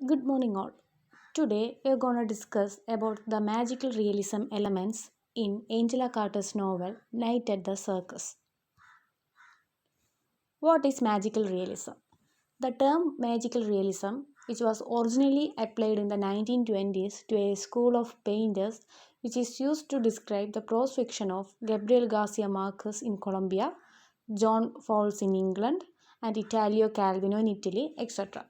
Good morning, all. Today, we are going to discuss about the magical realism elements in Angela Carter's novel Night at the Circus. What is magical realism? The term magical realism, which was originally applied in the 1920s to a school of painters, which is used to describe the prose fiction of Gabriel Garcia Marquez in Colombia, John Fowles in England, and Italo Calvino in Italy, etc.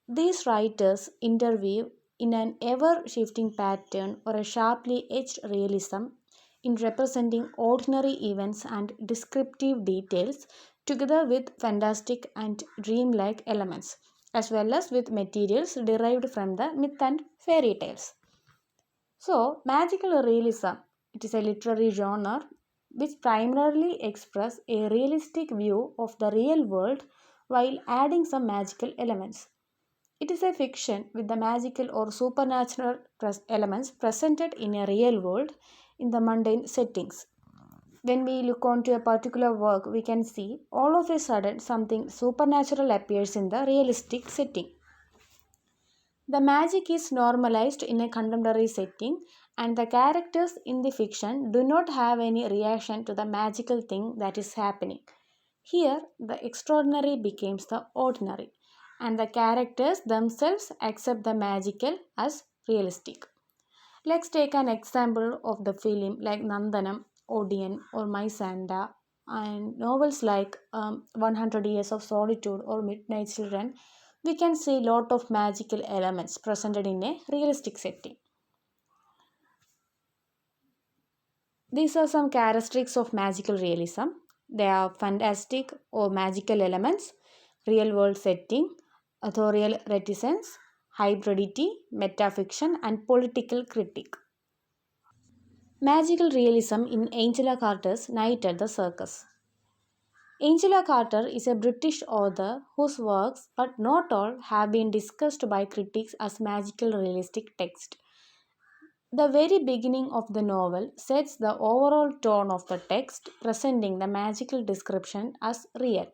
These writers interweave in an ever shifting pattern or a sharply edged realism in representing ordinary events and descriptive details together with fantastic and dreamlike elements, as well as with materials derived from the myth and fairy tales. So, magical realism, it is a literary genre which primarily expresses a realistic view of the real world while adding some magical elements. It is a fiction with the magical or supernatural elements presented in a real world in the mundane settings. When we look onto a particular work, we can see all of a sudden something supernatural appears in the realistic setting. The magic is normalized in a contemporary setting, and the characters in the fiction do not have any reaction to the magical thing that is happening. Here, the extraordinary becomes the ordinary, and the characters themselves accept the magical as realistic. Let's take an example of the film like Nandanam, Odeon, or My Santa, and novels like 100 Years of Solitude or Midnight Children. We can see lot of magical elements presented in a realistic setting. These are some characteristics of magical realism. They are fantastic or magical elements, real world setting, authorial reticence, hybridity, metafiction, and political critique. Magical realism in Angela Carter's Night at the Circus. Angela Carter is a British author whose works, but not all, have been discussed by critics as magical realistic text. The very beginning of the novel sets the overall tone of the text, presenting the magical description as real.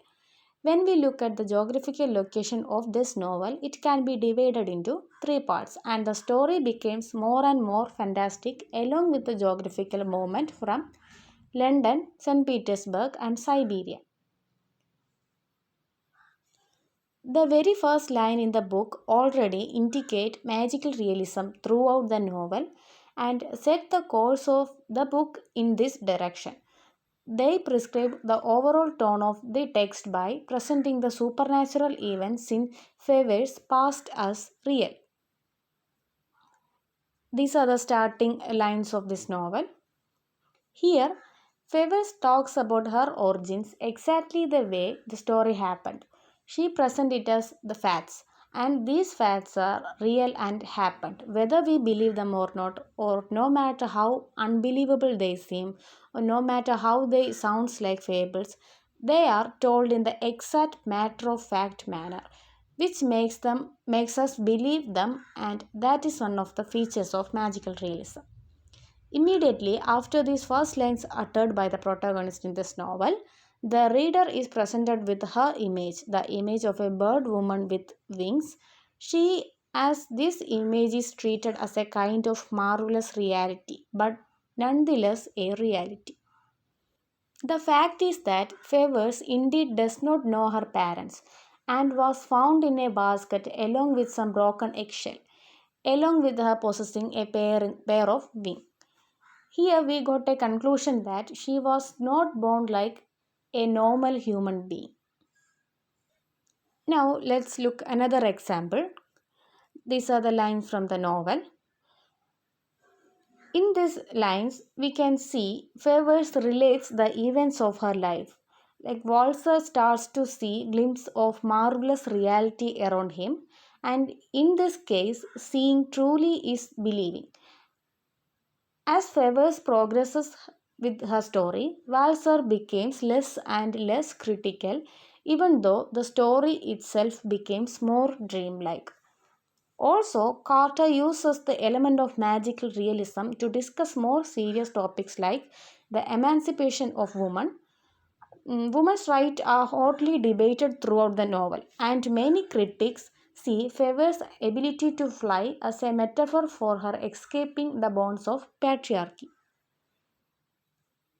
When we look at the geographical location of this novel, it can be divided into three parts, and the story becomes more and more fantastic along with the geographical movement from London, St. Petersburg, and Siberia. The very first line in the book already indicate magical realism throughout the novel and set the course of the book in this direction. They prescribe the overall tone of the text by presenting the supernatural events in favors past as real. These are the starting lines of this novel. Here, Favors talks about her origins exactly the way the story happened. She presents it as the facts, and these facts are real and happened, whether we believe them or not, or no matter how unbelievable they seem, or no matter how they sounds like fables, they are told in the exact matter of fact manner, which makes us believe them, and that is one of the features of magical realism. Immediately after these first lines uttered by the protagonist in this novel, the reader is presented with her image, the image of a bird woman with wings. As this image is treated as a kind of marvelous reality, but nonetheless a reality. The fact is that Favors indeed does not know her parents and was found in a basket along with some broken eggshell, along with her possessing a pair of wings. Here we got a conclusion that she was not born like a normal human being. Now let's look another example. These are the lines from the novel. In these lines we can see Favors relates the events of her life. Like Walser starts to see glimpse of marvelous reality around him, and in this case seeing truly is believing. As Favors progresses with her story, Walser becomes less and less critical, even though the story itself becomes more dreamlike. Also, Carter uses the element of magical realism to discuss more serious topics like the emancipation of women. Women's rights are hotly debated throughout the novel, and many critics see Faber's ability to fly as a metaphor for her escaping the bonds of patriarchy.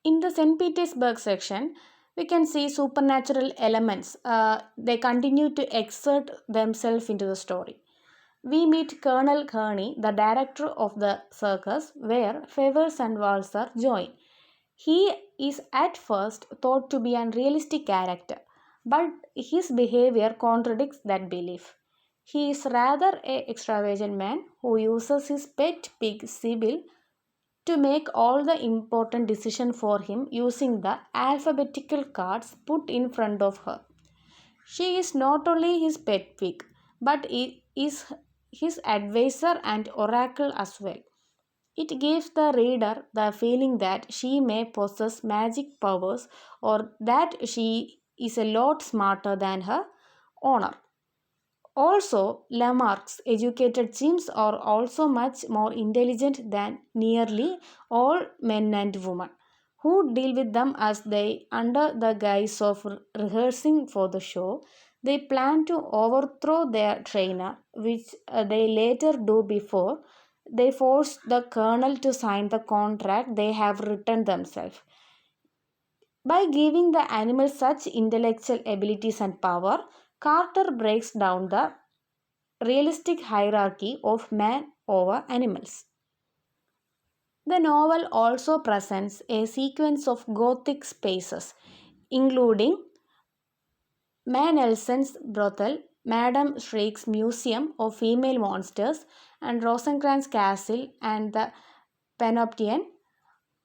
In the St. Petersburg section, we can see supernatural elements. They continue to exert themselves into the story. We meet Colonel Kearney, the director of the circus, where Favors and Walser join. He is at first thought to be an realistic character, but his behavior contradicts that belief. He is rather a extravagant man who uses his pet pig Sibyl to make all the important decisions for him using the alphabetical cards put in front of her. She is not only his pet pig, but is his advisor and oracle as well. It gives the reader the feeling that she may possess magic powers or that she is a lot smarter than her owner. Also, Lamarck's educated chimps are also much more intelligent than nearly all men and women, who deal with them as they, under the guise of rehearsing for the show, they plan to overthrow their trainer, which they later do before they force the colonel to sign the contract they have written themselves. By giving the animal such intellectual abilities and power, Carter breaks down the realistic hierarchy of man over animals. The novel also presents a sequence of Gothic spaces, including Man Elson's brothel, Madame Shriek's museum of female monsters, and Rosencrantz Castle and the Panoptian.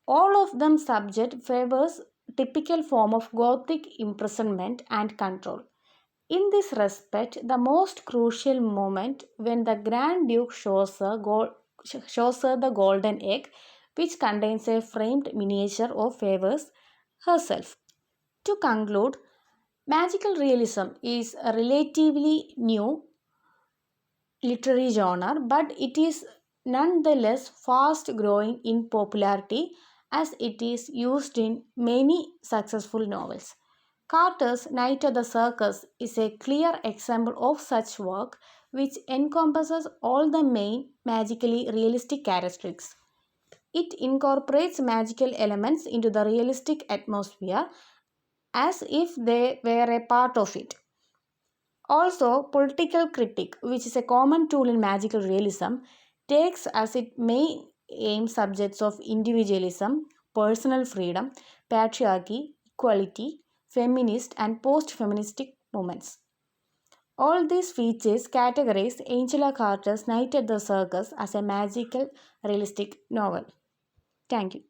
All of them subject Faber's typical form of Gothic imprisonment and control. In this respect, the most crucial moment when the Grand Duke shows her the golden egg, which contains a framed miniature of Favors herself. To conclude, magical realism is a relatively new literary genre, but it is nonetheless fast growing in popularity as it is used in many successful novels. Carter's Night at the Circus is a clear example of such work which encompasses all the main magically realistic characteristics. It incorporates magical elements into the realistic atmosphere as if they were a part of it. Also, political critique, which is a common tool in magical realism, takes as its main aim subjects of individualism, personal freedom, patriarchy, equality, feminist and post-feministic movements. All these features categorize Angela Carter's Night at the Circus as a magical realistic novel. Thank you.